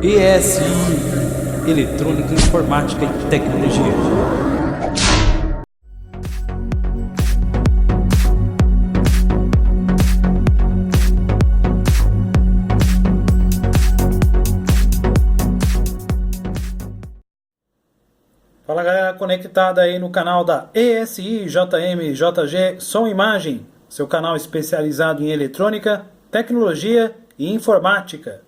ESI, Eletrônica, Informática e Tecnologia. Fala galera conectada aí no canal da ESI JM JG Som e Imagem, seu canal especializado em eletrônica, tecnologia e informática.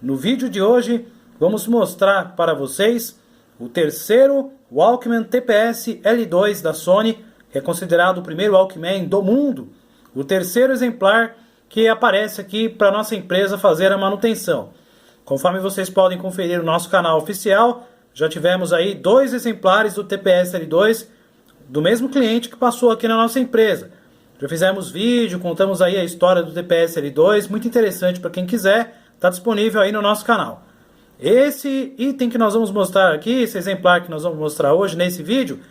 No vídeo de hoje vamos mostrar para vocês o terceiro Walkman TPS L2 da Sony, que é considerado o primeiro Walkman do mundo, o terceiro exemplar que aparece aqui para nossa empresa fazer a manutenção. Conforme vocês podem conferir no nosso canal oficial, já tivemos aí 2 exemplares do TPS L2 do mesmo cliente que passou aqui na nossa empresa. Já fizemos vídeo, contamos aí a história do TPS L2, muito interessante para quem quiser, está disponível aí no nosso canal. Esse item que nós vamos mostrar aqui, esse exemplar que nós vamos mostrar hoje nesse vídeo,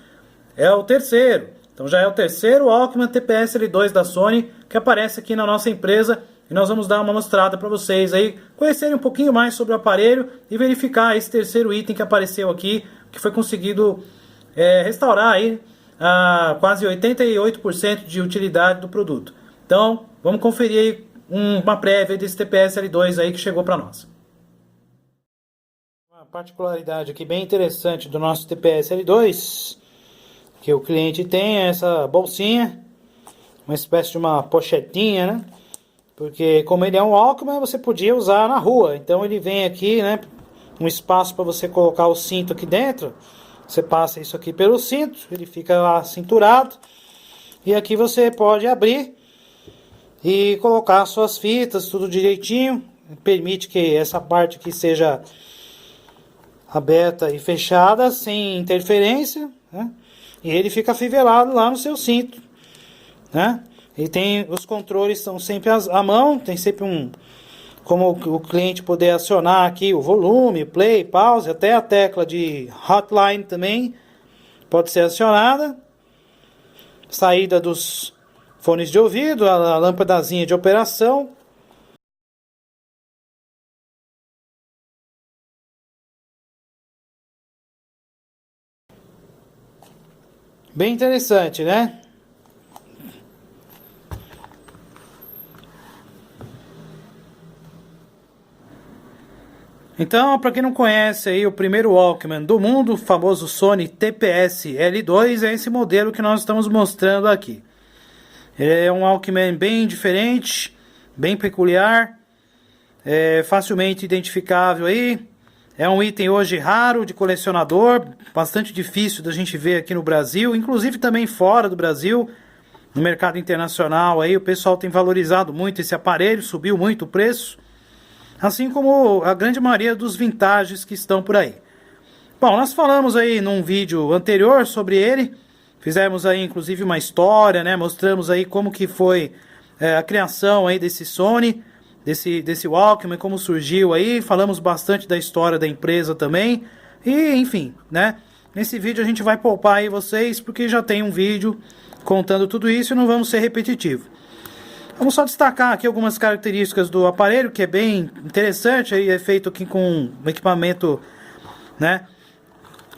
é o terceiro. Então já é o terceiro Walkman TPS L2 da Sony que aparece aqui na nossa empresa. E nós vamos dar uma mostrada para vocês aí, conhecerem um pouquinho mais sobre o aparelho e verificar esse terceiro item que apareceu aqui, que foi conseguido restaurar aí a quase 88% de utilidade do produto. Então, vamos conferir aí uma prévia desse TPS L2 aí que chegou para nós. Uma particularidade aqui bem interessante do nosso TPS L2, que o cliente tem essa bolsinha, uma espécie de uma pochetinha, né? Porque como ele é um Walkman, você podia usar na rua. Então ele vem aqui, né, um espaço para você colocar o cinto aqui dentro. Você passa isso aqui pelo cinto, ele fica lá cinturado. E aqui você pode abrir e colocar suas fitas, tudo direitinho. Permite que essa parte aqui seja aberta e fechada sem interferência, né? E ele fica afivelado lá no seu cinto, né? E tem os controles, são sempre à mão, tem sempre como o cliente poder acionar aqui o volume, play, pause, até a tecla de hotline também pode ser acionada. Saída dos fones de ouvido, a lâmpadazinha de operação. Bem interessante, né? Então, para quem não conhece aí o primeiro Walkman do mundo, o famoso Sony TPS L2, é esse modelo que nós estamos mostrando aqui. É um Walkman bem diferente, bem peculiar, facilmente identificável aí. É um item hoje raro de colecionador, bastante difícil da gente ver aqui no Brasil, inclusive também fora do Brasil, no mercado internacional aí o pessoal tem valorizado muito esse aparelho, subiu muito o preço. Assim como a grande maioria dos vintages que estão por aí. Bom, nós falamos aí num vídeo anterior sobre ele. Fizemos aí inclusive uma história, né? Mostramos aí como que foi a criação aí desse Sony, desse Walkman, como surgiu aí. Falamos bastante da história da empresa também. E enfim, né? Nesse vídeo a gente vai poupar aí vocês, porque já tem um vídeo contando tudo isso e não vamos ser repetitivos. Vamos só destacar aqui algumas características do aparelho, que é bem interessante, aí é feito aqui com um equipamento, né,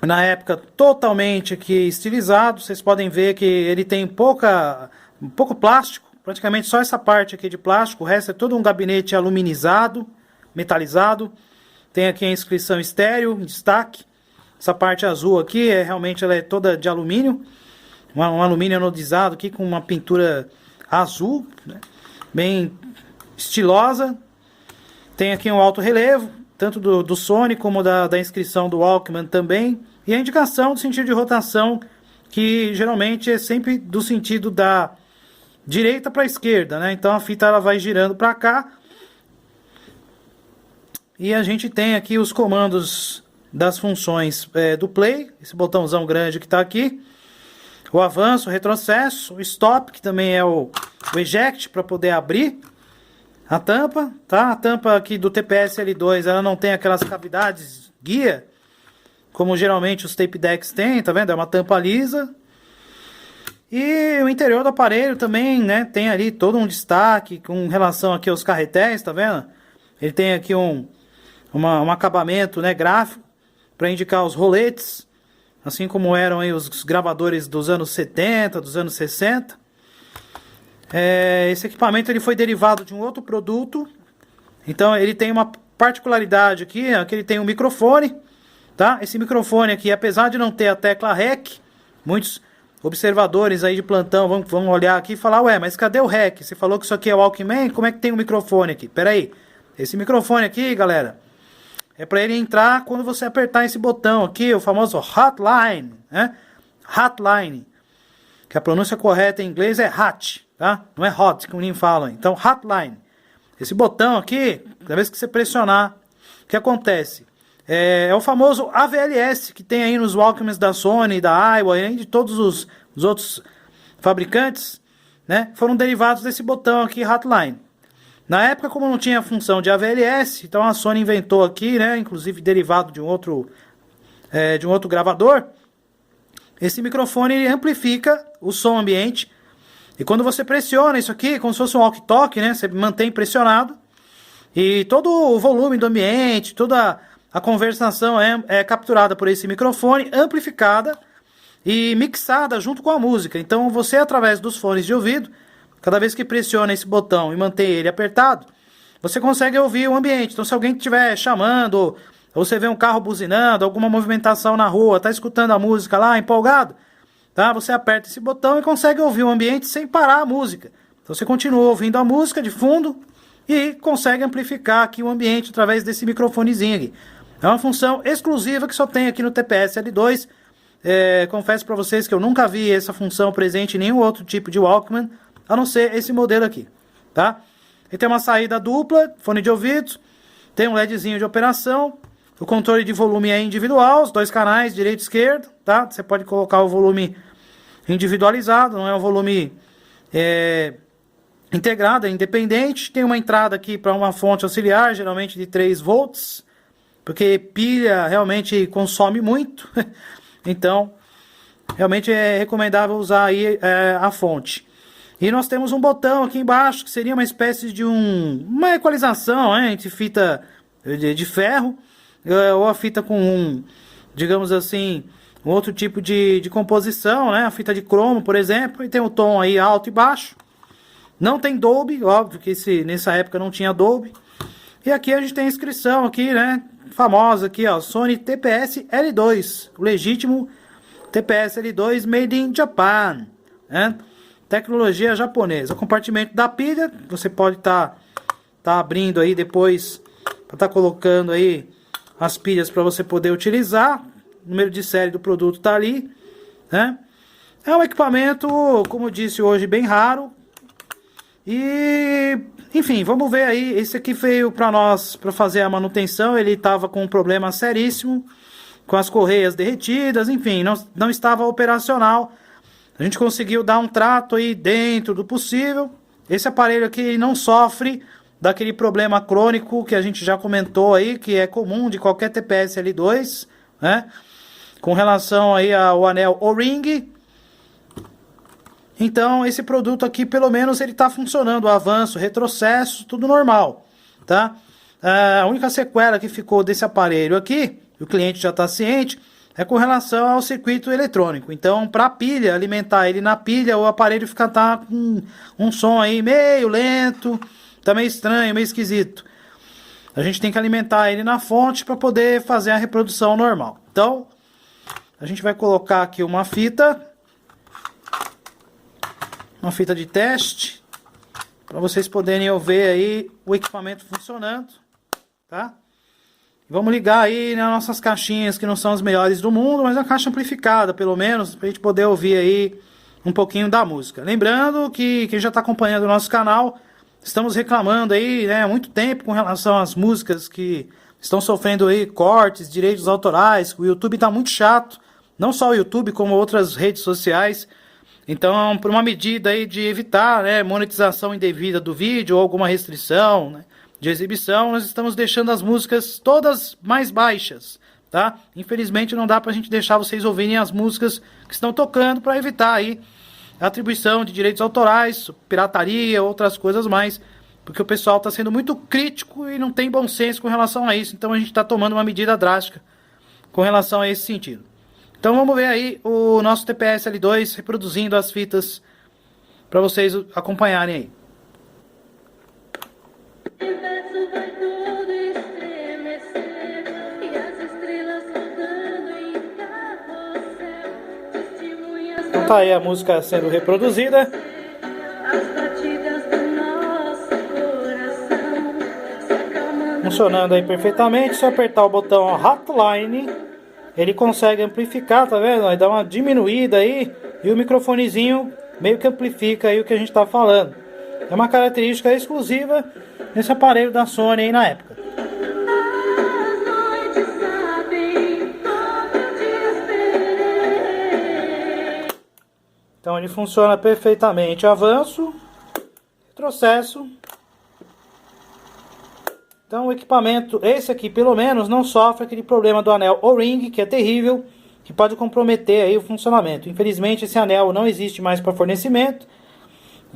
na época totalmente aqui estilizado. Vocês podem ver que ele tem pouco plástico, praticamente só essa parte aqui de plástico, o resto é todo um gabinete aluminizado, metalizado. Tem aqui a inscrição estéreo, em destaque. Essa parte azul aqui, realmente ela é toda de alumínio, um alumínio anodizado aqui com uma pintura azul, né? Bem estilosa. Tem aqui um alto relevo, tanto do Sony como da inscrição do Walkman também. E a indicação do sentido de rotação, que geralmente é sempre do sentido da direita para a esquerda, né? Então a fita ela vai girando para cá. E a gente tem aqui os comandos das funções do play, esse botãozão grande que está aqui. O avanço, o retrocesso, o stop, que também é o eject para poder abrir a tampa, tá? A tampa aqui do TPS L2, ela não tem aquelas cavidades guia, como geralmente os tape decks têm, tá vendo? É uma tampa lisa. E o interior do aparelho também, né? Tem ali todo um destaque com relação aqui aos carretéis, tá vendo? Ele tem aqui um um acabamento, né, gráfico para indicar os roletes, assim como eram aí os gravadores dos anos 70, dos anos 60. Esse equipamento ele foi derivado de um outro produto. Então ele tem uma particularidade aqui, que ele tem um microfone, tá? Esse microfone aqui, apesar de não ter a tecla REC, muitos observadores aí de plantão vão olhar aqui e falar: ué, mas cadê o REC? Você falou que isso aqui é o Walkman, como é que tem um microfone aqui? Pera aí, esse microfone aqui, galera, é para ele entrar quando você apertar esse botão aqui, o famoso hotline, né? Hotline, que a pronúncia correta em inglês é hot, tá? Não é hot, como nem falam. Então, hotline. Esse botão aqui, cada vez que você pressionar, o que acontece? É o famoso AVLS que tem aí nos Walkmans da Sony, da Aiwa e de todos os outros fabricantes, né? Foram derivados desse botão aqui, hotline. Na época, como não tinha função de AVLS, então a Sony inventou aqui, né, inclusive derivado de um outro gravador, esse microfone ele amplifica o som ambiente. E quando você pressiona isso aqui, como se fosse um walkie-talkie, né, você mantém pressionado e todo o volume do ambiente, toda a conversação é capturada por esse microfone, amplificada e mixada junto com a música. Então você, através dos fones de ouvido, cada vez que pressiona esse botão e mantém ele apertado, você consegue ouvir o ambiente. Então se alguém estiver chamando, ou você vê um carro buzinando, alguma movimentação na rua, está escutando a música lá, empolgado, tá? Você aperta esse botão e consegue ouvir o ambiente sem parar a música. Então você continua ouvindo a música de fundo e consegue amplificar aqui o ambiente através desse microfonezinho aqui. É uma função exclusiva que só tem aqui no TPS L2. Confesso para vocês que eu nunca vi essa função presente em nenhum outro tipo de Walkman, a não ser esse modelo aqui, tá? Ele tem uma saída dupla, fone de ouvido, tem um LEDzinho de operação, o controle de volume é individual, os dois canais, direito e esquerdo, tá? Você pode colocar o volume individualizado, não é um volume integrado, é independente. Tem uma entrada aqui para uma fonte auxiliar, geralmente de 3 volts, porque pilha realmente consome muito, então realmente é recomendável usar aí a fonte. E nós temos um botão aqui embaixo, que seria uma espécie de uma equalização, entre fita de ferro, ou a fita com, digamos assim, um outro tipo de composição, né? A fita de cromo, por exemplo, e tem o tom aí alto e baixo. Não tem Dolby, óbvio que nessa época não tinha Dolby. E aqui a gente tem a inscrição aqui, né? Famosa aqui, ó, Sony TPS L2, o legítimo TPS L2 Made in Japan, né? Tecnologia japonesa. O compartimento da pilha, você pode tá abrindo aí depois para estar colocando aí as pilhas para você poder utilizar. O número de série do produto tá ali, né? É um equipamento, como eu disse hoje, bem raro. E, enfim, vamos ver aí. Esse aqui veio para nós para fazer a manutenção. Ele estava com um problema seríssimo, com as correias derretidas, enfim, não estava operacional. A gente conseguiu dar um trato aí dentro do possível. Esse aparelho aqui não sofre daquele problema crônico que a gente já comentou aí, que é comum de qualquer TPS L2, né? Com relação aí ao anel O-Ring. Então esse produto aqui, pelo menos, ele está funcionando, avanço, retrocesso, tudo normal, tá? A única sequela que ficou desse aparelho aqui, o cliente já está ciente, é com relação ao circuito eletrônico. Então, para a pilha, alimentar ele na pilha, o aparelho fica com um som aí meio lento, tá meio estranho, meio esquisito. A gente tem que alimentar ele na fonte para poder fazer a reprodução normal. Então, a gente vai colocar aqui uma fita de teste, para vocês poderem ver aí o equipamento funcionando, tá? Vamos ligar aí nas nossas caixinhas que não são as melhores do mundo, mas a caixa amplificada, pelo menos, para a gente poder ouvir aí um pouquinho da música. Lembrando que quem já está acompanhando o nosso canal, estamos reclamando aí, né, há muito tempo com relação às músicas que estão sofrendo aí cortes, direitos autorais. O YouTube está muito chato, não só o YouTube, como outras redes sociais. Então, por uma medida aí de evitar, né, monetização indevida do vídeo ou alguma restrição, né, de exibição, nós estamos deixando as músicas todas mais baixas, tá? Infelizmente não dá pra gente deixar vocês ouvirem as músicas que estão tocando para evitar aí a atribuição de direitos autorais, pirataria, outras coisas mais. porque o pessoal está sendo muito crítico e não tem bom senso com relação a isso. Então a gente está tomando uma medida drástica com relação a esse sentido. Então vamos ver aí o nosso TPS L2 reproduzindo as fitas para vocês acompanharem aí. Então tá aí a música sendo reproduzida. Funcionando aí perfeitamente. Se eu apertar o botão Hotline, ele consegue amplificar, tá vendo? Aí dá uma diminuída aí e o microfonezinho meio que amplifica aí o que a gente tá falando. É uma característica exclusiva desse aparelho da Sony aí na época. Então ele funciona perfeitamente. Avanço, retrocesso. Então o equipamento, esse aqui pelo menos, não sofre aquele problema do anel O-Ring, que é terrível, que pode comprometer aí o funcionamento. Infelizmente esse anel não existe mais para fornecimento.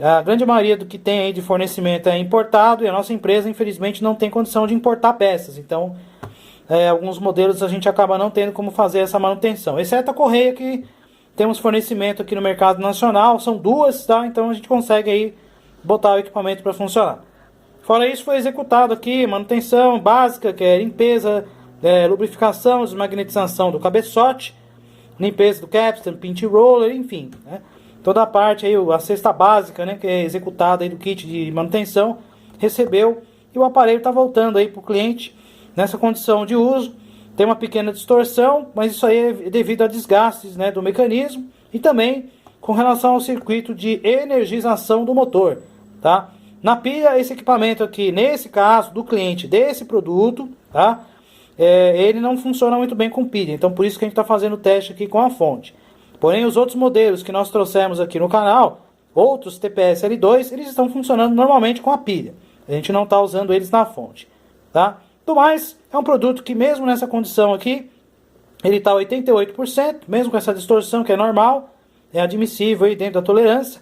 A grande maioria do que tem aí de fornecimento é importado e a nossa empresa infelizmente não tem condição de importar peças. Então alguns modelos a gente acaba não tendo como fazer essa manutenção. Exceto a correia, que temos fornecimento aqui no mercado nacional, são duas, tá? Então a gente consegue aí botar o equipamento para funcionar. Fora isso, foi executado aqui manutenção básica, que é limpeza, lubrificação, desmagnetização do cabeçote, limpeza do capstan, pinch roller, enfim, né? Toda a parte aí, a cesta básica, né, que é executada aí do kit de manutenção, recebeu e o aparelho está voltando aí para o cliente nessa condição de uso. Tem uma pequena distorção, mas isso aí é devido a desgastes, né, do mecanismo e também com relação ao circuito de energização do motor, tá? Na pilha, esse equipamento aqui, nesse caso do cliente desse produto, tá? Ele não funciona muito bem com pilha, então por isso que a gente está fazendo o teste aqui com a fonte. Porém, os outros modelos que nós trouxemos aqui no canal, outros TPS L2, eles estão funcionando normalmente com a pilha. A gente não está usando eles na fonte, tá? Do mais, é um produto que mesmo nessa condição aqui, ele está 88%, mesmo com essa distorção que é normal, é admissível aí dentro da tolerância.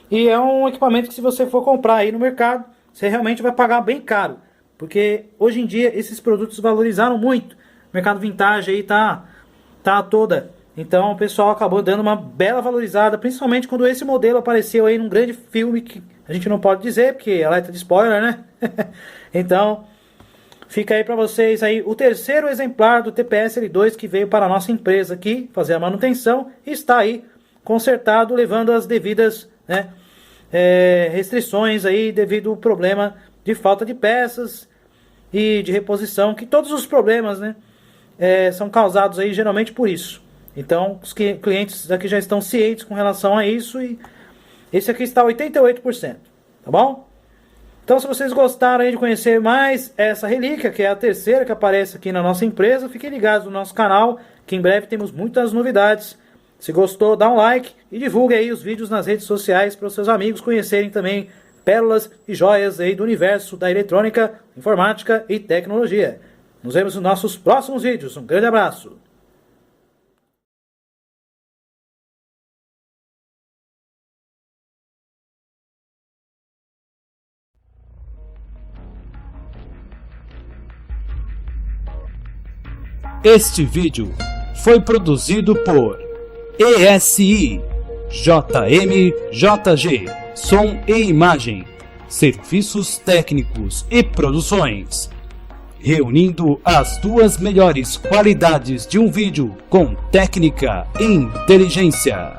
E é um equipamento que se você for comprar aí no mercado, você realmente vai pagar bem caro. Porque hoje em dia esses produtos valorizaram muito. O mercado vintage aí tá toda. Então o pessoal acabou dando uma bela valorizada, principalmente quando esse modelo apareceu aí num grande filme que a gente não pode dizer, porque é alerta de spoiler, né? Então, fica aí para vocês aí o terceiro exemplar do TPS L2 que veio para a nossa empresa aqui fazer a manutenção e está aí consertado, levando as devidas, né, restrições aí devido ao problema de falta de peças e de reposição, que todos os problemas, né, são causados aí geralmente por isso. Então os clientes aqui já estão cientes com relação a isso e esse aqui está 88%, tá bom? Então se vocês gostaram aí de conhecer mais essa relíquia, que é a terceira que aparece aqui na nossa empresa, fiquem ligados no nosso canal, que em breve temos muitas novidades. Se gostou, dá um like e divulgue aí os vídeos nas redes sociais para os seus amigos conhecerem também pérolas e joias aí do universo da eletrônica, informática e tecnologia. Nos vemos nos nossos próximos vídeos. Um grande abraço! Este vídeo foi produzido por ESI JMJG Som e Imagem, Serviços Técnicos e Produções, reunindo as duas melhores qualidades de um vídeo com técnica e inteligência.